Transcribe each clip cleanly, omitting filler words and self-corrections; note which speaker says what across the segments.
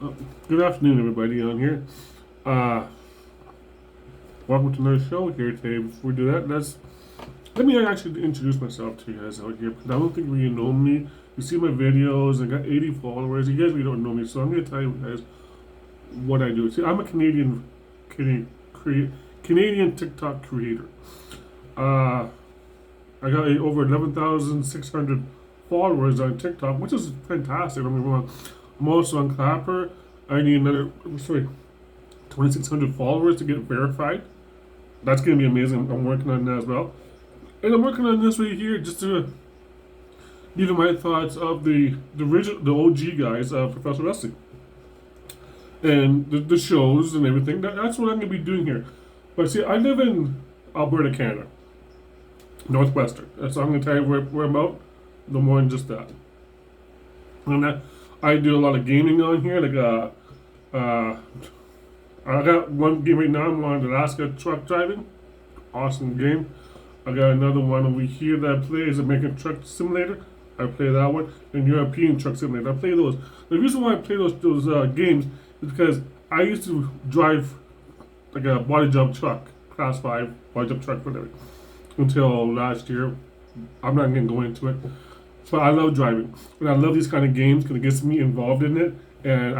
Speaker 1: Uh, Good afternoon, everybody on here. Uh, Welcome to another show here today. Before we do that, let me actually introduce myself to you guys out here because I don't think you know me. You see my videos, I got 80 followers. You guys really don't know me, so I'm going to tell you guys what I do. See, I'm a Canadian, Canadian TikTok creator. Uh, I got over 11,600 followers on TikTok, which is fantastic. Don't get me wrong. I'm also on Clapper. I need another, sorry, 2,600 followers to get verified. That's going to be amazing. I'm working on that as well. And I'm working on this right here just to give you my thoughts of the OG guys of professional wrestling and the shows and everything. That's what I'm going to be doing here. But see, I live in Alberta, Canada, Northwestern. So I'm going to tell you where I'm at. No more than just that. And I do a lot of gaming on here, I got one game right now. I'm on Alaska truck driving. Awesome game. I got another one over here that I play is American Truck Simulator. I play that one. And European Truck Simulator. I play those. The reason why I play those games is because I used to drive like a body jump truck, class 5 body jump truck, whatever, until last year. I'm not going to go into it. But I love driving. And I love these kind of games because it gets me involved in it. And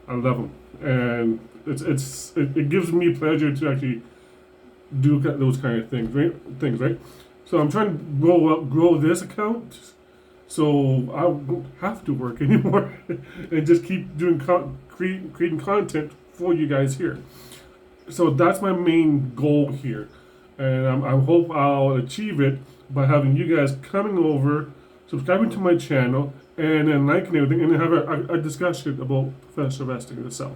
Speaker 1: I love them. And it gives me pleasure to actually do those kind of things, right? So I'm trying to grow this account, so I don't have to work anymore, and just keep doing creating content for you guys here. So that's my main goal here, and I hope I'll achieve it by having you guys coming over, subscribing to my channel, and then liking everything, and then have a discussion about professional wrestling itself.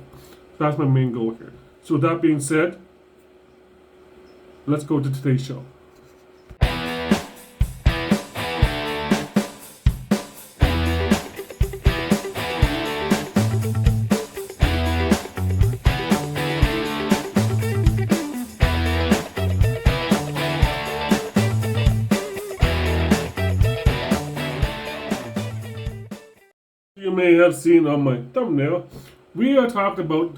Speaker 1: That's my main goal here. So with that being said, let's go to today's show. You may have seen on my thumbnail, we are talking about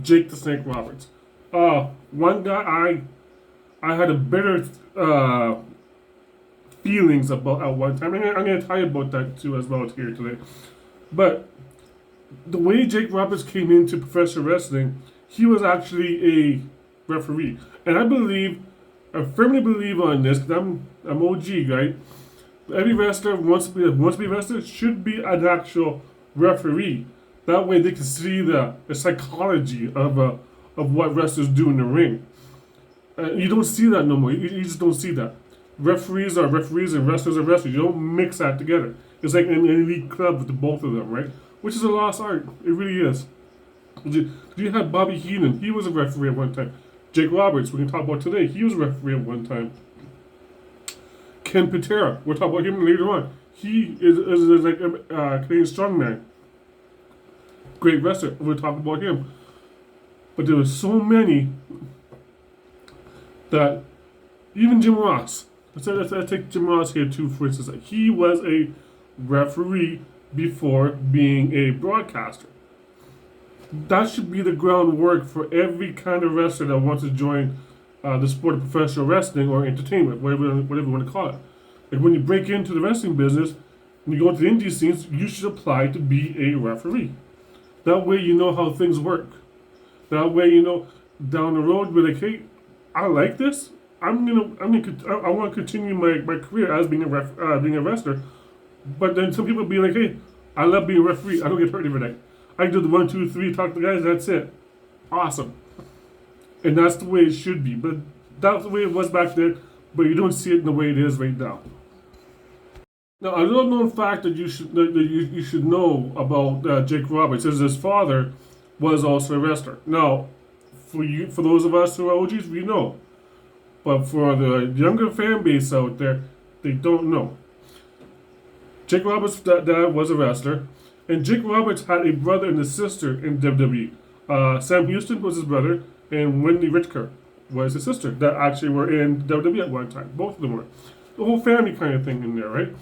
Speaker 1: Jake the Snake Roberts. One guy I had a bitter feelings about at one time. I'm gonna tell you about that too as well here today. But the way Jake Roberts came into professional wrestling, he was actually a referee, and I firmly believe on this because I'm OG, right? Every wrestler wants to be a wrestler should be an actual referee. That way they can see the psychology of what wrestlers do in the ring. You don't see that no more. You just don't see that. Referees are referees and wrestlers are wrestlers. You don't mix that together. It's like an elite club with the both of them, right? Which is a lost art. It really is. You had Bobby Heenan. He was a referee at one time. Jake Roberts, we can talk about today. He was a referee at one time. Ken Patera, we'll talk about him later on. He is like a Canadian strongman. Great wrestler. We'll talk about him. But there were so many that even Jim Ross, let's take Jim Ross here too, for instance. He was a referee before being a broadcaster. That should be the groundwork for every kind of wrestler that wants to join the sport of professional wrestling or entertainment, whatever you want to call it. Like when you break into the wrestling business, when you go to the indie scenes, you should apply to be a referee. That way you know how things work. That way you know down the road, you're like, hey, I like this. I want to continue my career as being a wrestler. But then some people be like, hey, I love being a referee. I don't get hurt every day. I do the 1, 2, 3, talk to the guys. That's it. Awesome. And that's the way it should be. But that's the way it was back then. But you don't see it in the way it is right now. Now, a little known fact that you should know about Jake Roberts is his father was also a wrestler. Now, for those of us who are OGs, we know. But for the younger fan base out there, they don't know. Jake Roberts' dad was a wrestler, and Jake Roberts had a brother and a sister in WWE. Sam Houston was his brother, and Wendy Richter was his sister that actually were in WWE at one time. Both of them were. The whole family kind of thing in there, right?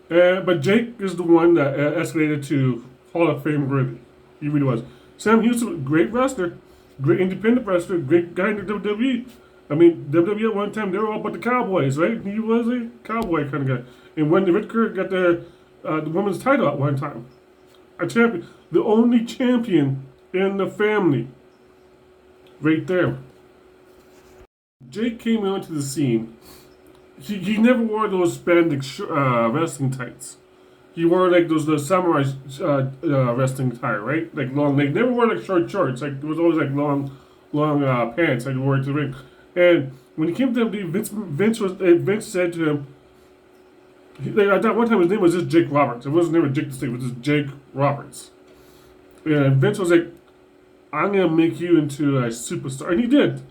Speaker 1: But Jake is the one that escalated to Hall of Fame worthy. He really was. Sam Houston, great wrestler, great independent wrestler, great guy in the WWE. I mean, WWE at one time, they were all about the Cowboys, right? He was a cowboy kind of guy. And when Rick Kerr got the women's title at one time, a champion, the only champion in the family, right there. Jake came onto the scene. He never wore those spandex wrestling tights. He wore like the samurai wrestling attire, right? Like long leg. Never wore like short shorts. Like it was always like long pants. Like he wore to the ring. And when he came to WWE, Vince said to him, at that one time his name was just Jake Roberts. It wasn't never Jake the Snake. It was just Jake Roberts. And Vince was like, "I'm gonna make you into a superstar," and he did.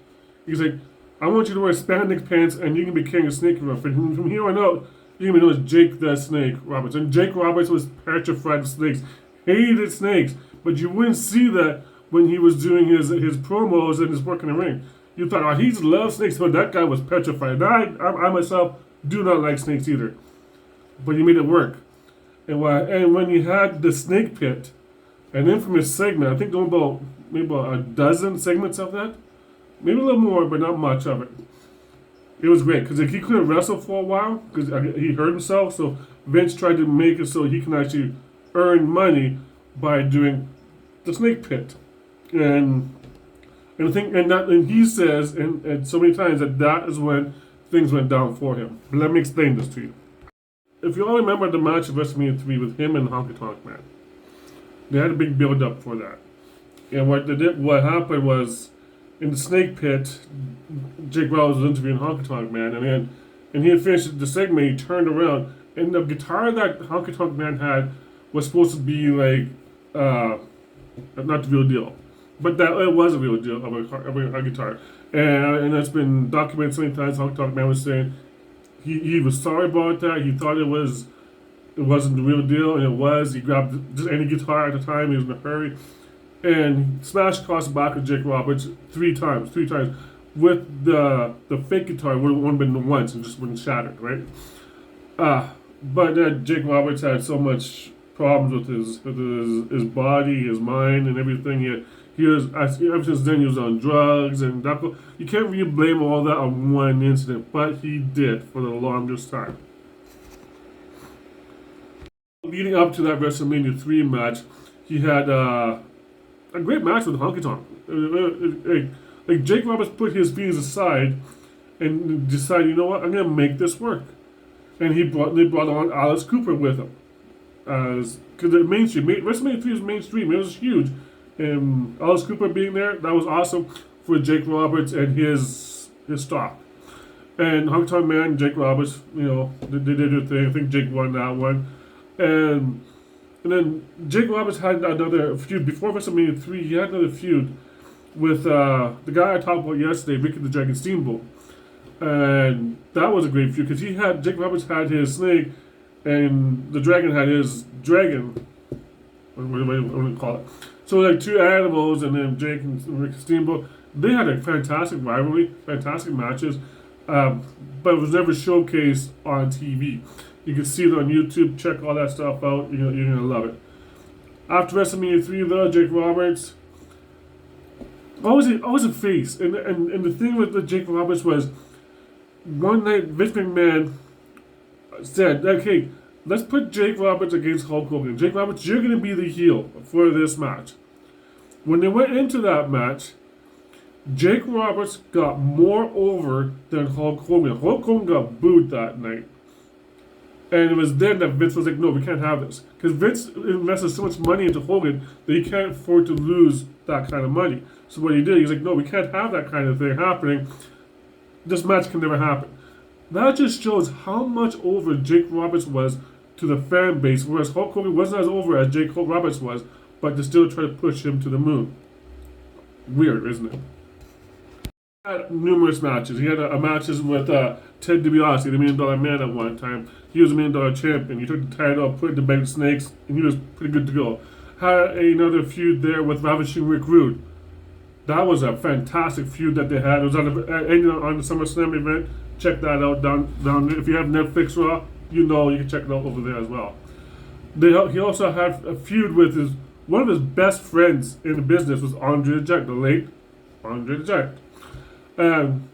Speaker 1: He's like, "I want you to wear spandex pants, and you can be carrying a snake around. From here on out, you're gonna be known as Jake the Snake Roberts." And Jake Roberts was petrified of snakes, hated snakes, but you wouldn't see that when he was doing his promos and his work in the ring. You thought, "Oh, he loves snakes," but that guy was petrified. I myself do not like snakes either, but he made it work. And when he had the snake pit, an infamous segment, I think there were maybe about a dozen segments of that. Maybe a little more, but not much of it. It was great because he couldn't wrestle for a while because he hurt himself. So Vince tried to make it so he can actually earn money by doing the snake pit, and he says and so many times that is when things went down for him. Let me explain this to you. If you all remember the match of WrestleMania 3 with him and Honky Tonk Man, they had a big build up for that, and what happened was, in the snake pit, Jake Roberts was interviewing Honky Tonk Man, and he had finished the segment. He turned around, and the guitar that Honky Tonk Man had was supposed to be like not the real deal, but that it was a real deal of a guitar, and that's been documented so many times. Honky Tonk Man was saying he was sorry about that. He thought it wasn't the real deal, and it was. He grabbed just any guitar at the time. He was in a hurry. And smashed across the back of Jake Roberts three times, with the fake guitar would have only been once and just been shattered, right? But Jake Roberts had so much problems with his body, his mind, and everything. He was ever since then he was on drugs, and you can't really blame all that on one incident, but he did for the longest time. Leading up to that WrestleMania 3 match, he had a great match with Honky Tonk. Like Jake Roberts put his feelings aside and decided, you know what, I'm gonna make this work. And they brought on Alice Cooper with him, because the mainstream WrestleMania 3 was mainstream. It was huge, and Alice Cooper being there, that was awesome for Jake Roberts and his stock. And Honky Tonk Man, Jake Roberts, they did their thing. I think Jake won that one, and then Jake Roberts had another feud before WrestleMania 3. He had another feud with the guy I talked about yesterday, Ricky the Dragon Steamboat, and that was a great feud because Jake Roberts had his snake, and the dragon had his dragon. What do I want to call it? So like two animals, and then Jake and Ricky Steamboat. They had a fantastic rivalry, fantastic matches, but it was never showcased on TV. You can see it on YouTube. Check all that stuff out. You're going to love it. After WrestleMania 3, though, Jake Roberts, always a face. And the thing with Jake Roberts was, one night, Vince McMahon said, okay, let's put Jake Roberts against Hulk Hogan. Jake Roberts, you're going to be the heel for this match. When they went into that match, Jake Roberts got more over than Hulk Hogan. Hulk Hogan got booed that night. And it was then that Vince was like, no, we can't have this. Because Vince invested so much money into Hogan that he can't afford to lose that kind of money. So what he did, he's like, no, we can't have that kind of thing happening. This match can never happen. That just shows how much over Jake Roberts was to the fan base, whereas Hulk Hogan wasn't as over as Jake Roberts was, but they still try to push him to the moon. Weird, isn't it? He had numerous matches. He had matches with Ted DiBiase, the $1 Million Man, at one time. He was a $1 Million champion. He took the title, put it in the bag of snakes, and he was pretty good to go. Had another feud there with Ravishing Rick Rude. That was a fantastic feud that they had. It was on the SummerSlam event. Check that out down there. If you have Netflix Raw, you can check it out over there as well. He also had a feud with one of his best friends in the business was Andre the Giant, the late Andre the Giant. Um,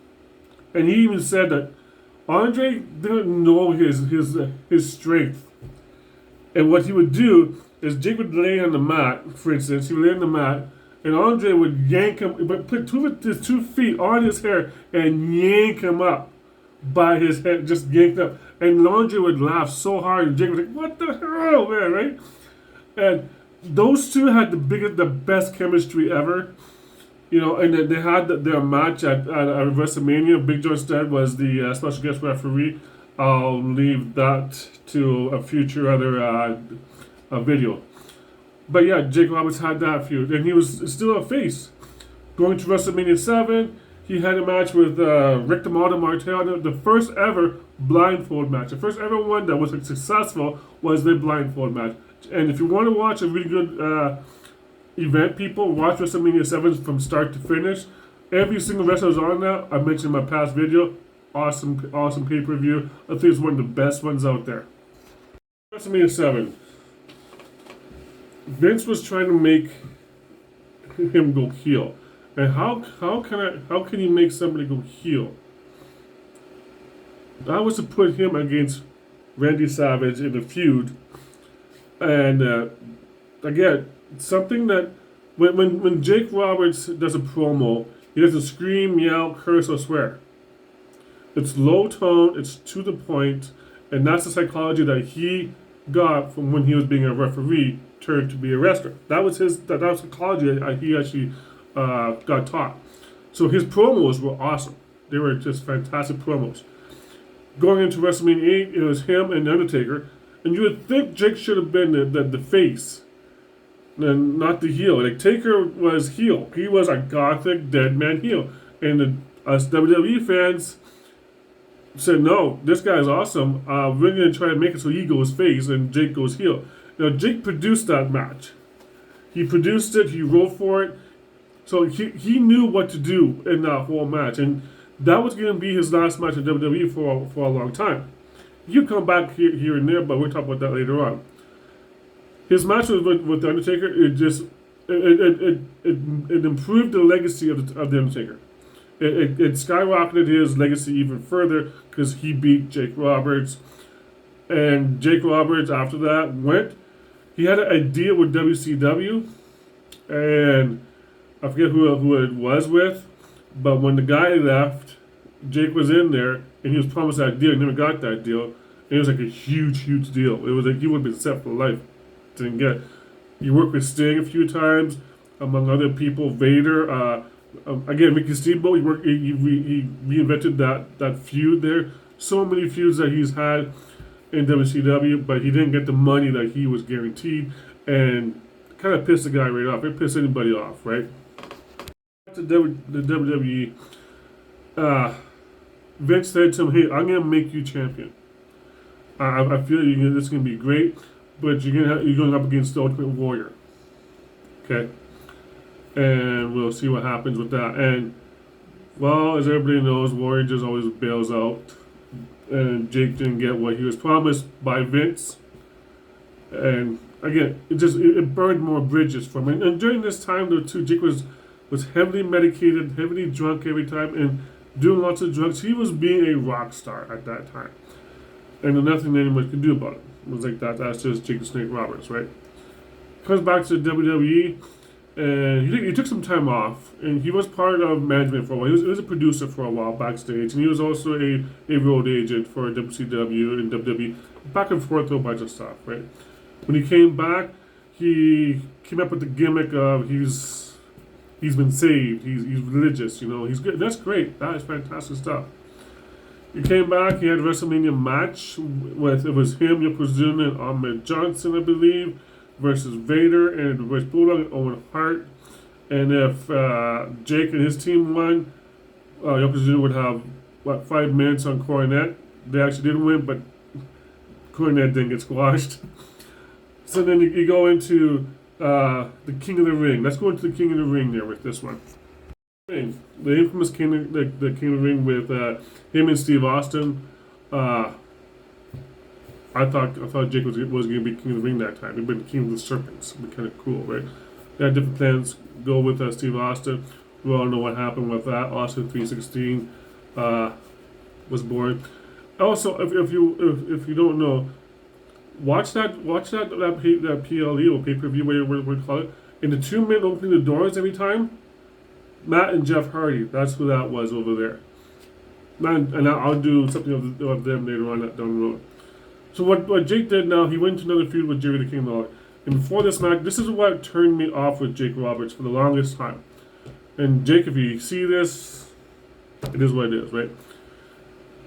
Speaker 1: and he even said that Andre didn't know his strength. And what he would do is Jake would lay on the mat, for instance, he would lay on the mat, and Andre would yank him, but put his 2 feet on his hair and yank him up by his head, just yanked up. And Andre would laugh so hard, and Jake was like, "What the hell, man?" Right? And those two had the best chemistry ever. You know, and they had their match at WrestleMania. Big John Studd was the special guest referee. I'll leave that to a future other video. But yeah, Jake Roberts had that feud, and he was still a face. Going to WrestleMania 7, he had a match with Rick the Model Martel, the first ever blindfold match. The first ever one that was successful was the blindfold match. And if you want to watch a really good event, people, watch WrestleMania 7 from start to finish. Every single wrestler was on that. I mentioned in my past video. Awesome pay-per-view. I think it's one of the best ones out there. WrestleMania 7. Vince was trying to make him go heel. And how can you make somebody go heel? That was to put him against Randy Savage in a feud. And again, something that when Jake Roberts does a promo, he doesn't scream, yell, curse, or swear. It's low tone, it's to the point, and that's the psychology that he got from when he was being a referee turned to be a wrestler. That was psychology that he actually got taught. So his promos were awesome. They were just fantastic promos. Going into WrestleMania 8, it was him and Undertaker, and you would think Jake should have been the face, and not the heel. Like Taker was heel. He was a gothic dead man heel, and us WWE fans said, "No, this guy's awesome. We're gonna try to make it so he goes face and Jake goes heel." Now Jake produced that match. He produced it. He wrote for it. So he knew what to do in that whole match, and that was going to be his last match in WWE for a long time. He'll come back here and there, but we'll talk about that later on. His match with the Undertaker, it improved the legacy of the Undertaker. It skyrocketed his legacy even further because he beat Jake Roberts, and Jake Roberts after that he had a deal with WCW, and I forget who it was with, but when the guy left, Jake was in there, and he was promised that deal. He never got that deal. And it was like a huge deal. It was like he would have been set for life. Didn't get. He worked with Sting a few times, among other people. Vader. Again, Ricky Steamboat. He reinvented that feud there. So many feuds that he's had in WCW, but he didn't get the money that he was guaranteed, and kind of pissed the guy right off. It pissed anybody off, right? To the WWE, Vince said to him, "Hey, I'm gonna make you champion. I feel this is gonna be great, but you're going up against the Ultimate Warrior, okay? And we'll see what happens with that." And well, as everybody knows, Warrior just always bails out, and Jake didn't get what he was promised by Vince. And again, it burned more bridges for him. And during this time, though, too, Jake was heavily medicated, heavily drunk every time, and doing lots of drugs. He was being a rock star at that time, and there's nothing anyone could do about it. It was like that. That's just Jake the Snake Roberts, right? Comes back to WWE, and he took some time off, and he was part of management for a while. He was a producer for a while backstage, and he was also a road agent for WCW and WWE, back and forth through a bunch of stuff, right? When he came back, he came up with the gimmick of he's been saved. He's religious. He's good. That's great. That is fantastic stuff. He came back. He had a WrestleMania match with it was him, Yokozuna, and Ahmed Johnson, I believe, versus Vader and Rich Bulldog and Owen Hart. And if Jake and his team won, Yokozuna would have 5 minutes on Cornette. They actually didn't win, but Cornette didn't get squashed. So then you go into the King of the Ring. Let's go into the King of the Ring there with this one. The infamous King of the Ring with him and Steve Austin. I thought Jake was going to be king of the ring that time. He'd been king of the serpents. It'd be kind of cool, right? They had different plans. Go with Steve Austin. We all know what happened with that. Austin 316 was born. Also, if you don't know, watch that PLE or pay per view, whatever we call it. In the 2 minute opening the doors every time, Matt and Jeff Hardy. That's who that was over there. And I'll do something of them later on down the road. So what Jake did now, he went to another feud with Jerry the King Lawler. And before this match, this is what turned me off with Jake Roberts for the longest time. And Jake, if you see this, it is what it is, right?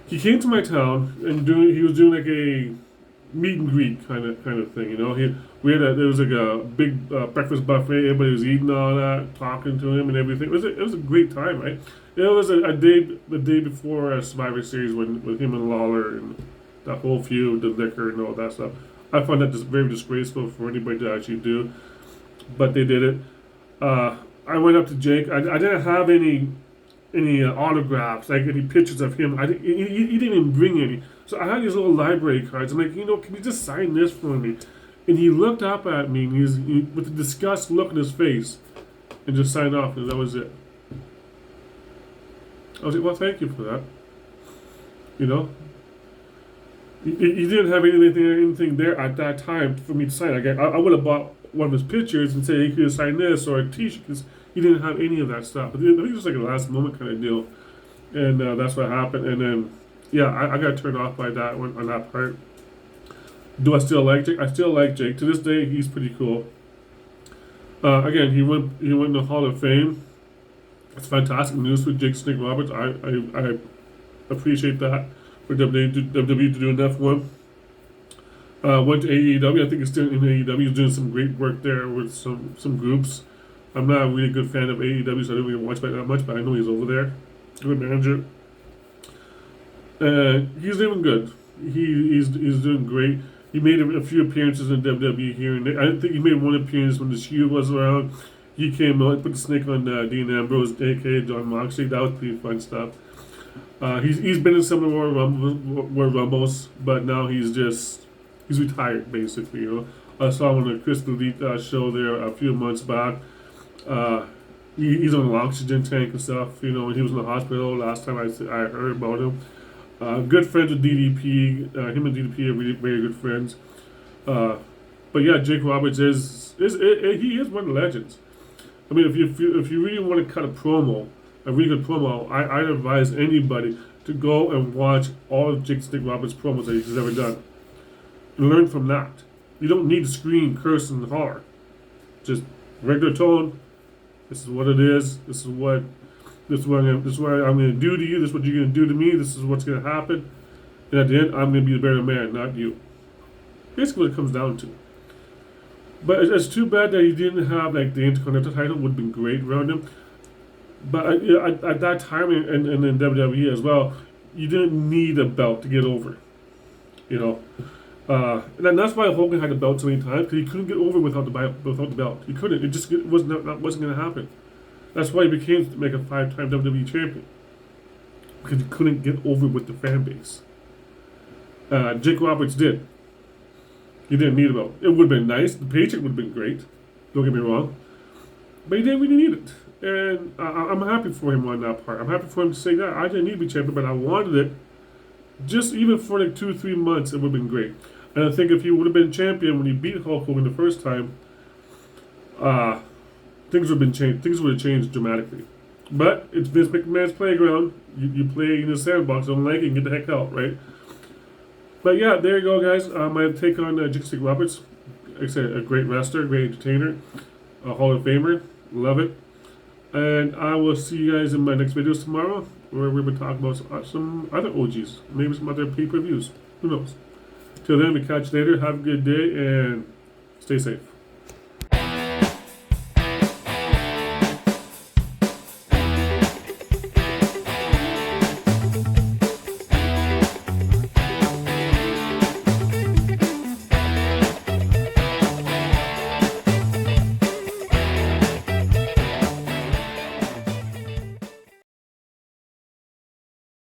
Speaker 1: He came to my town and he was doing like a meet and greet kind of thing, you know. There was like a big breakfast buffet. Everybody was eating all that, talking to him and everything. It was a great time, right? It was the day before Survivor Series with him and Lawler and that whole feud, the liquor and all that stuff. I find that just very disgraceful for anybody to actually do, but they did it. I went up to Jake. I didn't have any autographs, like any pictures of him. He didn't even bring any. So I had these little library cards. I'm like, can you just sign this for me? And he looked up at me, and with a disgust look on his face, and just signed off, and that was it. I was like, well, thank you for that. You know? He didn't have anything there at that time for me to sign. I would have bought one of his pictures and said he could sign this or a t-shirt, because he didn't have any of that stuff. But I think it was like a last moment kind of deal. And that's what happened. And then, yeah, I got turned off by that one on that part. Do I still like Jake? I still like Jake. To this day, he's pretty cool. Again, he went in the Hall of Fame. It's fantastic news for Jake Snake Roberts. I appreciate that for WWE to do enough for him. Went to AEW. I think he's still in AEW. He's doing some great work there with some groups. I'm not a really good fan of AEW, so I don't really watch that much, but I know he's over there. Good manager. He's doing good. He's doing great. He made a few appearances in WWE here and there. I think he made one appearance when the Shield was around. He came out, put the snake on Dean Ambrose, aka John Moxley. That was pretty fun stuff. He's been in some of the Royal Rumbles, but now he's retired basically. You know, I saw him on the Chris Elite show there a few months back. He's on an oxygen tank and stuff. You know, when he was in the hospital last time I heard about him. Good friends with DDP. Him and DDP are really very good friends. But yeah, Jake Roberts he is one of the legends. I mean, if you really want to cut a really good promo, I'd advise anybody to go and watch all of Jake Snake Roberts' promos that he's ever done and learn from that. You don't need to scream, curse, and holler. Just regular tone. This is what it is. This is what I'm going to do to you. This is what you're going to do to me. This is what's going to happen. And at the end, I'm going to be the better man, not you. Basically what it comes down to. But it's too bad that he didn't have like the Intercontinental title. Would have been great around him. But at that time, and in WWE as well, you didn't need a belt to get over. You know, and that's why Hogan had the belt so many times, because he couldn't get over without the belt. He couldn't. It wasn't going to happen. That's why he became to make a 5-time WWE champion, because he couldn't get over with the fan base. Jake Roberts did. He didn't need a belt. It would have been nice. The paycheck would have been great. Don't get me wrong. But he didn't really need it. And I'm happy for him on that part. I'm happy for him to say that. I didn't need to be champion, but I wanted it. Just even for like 2 or 3 months, it would have been great. And I think if he would have been champion when he beat Hulk Hogan the first time, things would have been changed. Things would have changed dramatically. But it's Vince McMahon's playground. You play in the sandbox. Don't like it, and get the heck out, right? But yeah, there you go, guys. My take on Jake Snake Roberts. Like I said, a great wrestler, great entertainer, a Hall of Famer. Love it. And I will see you guys in my next videos tomorrow, where we will talk about some other OGs, maybe some other pay-per-views. Who knows? Till then, we catch you later. Have a good day and stay safe.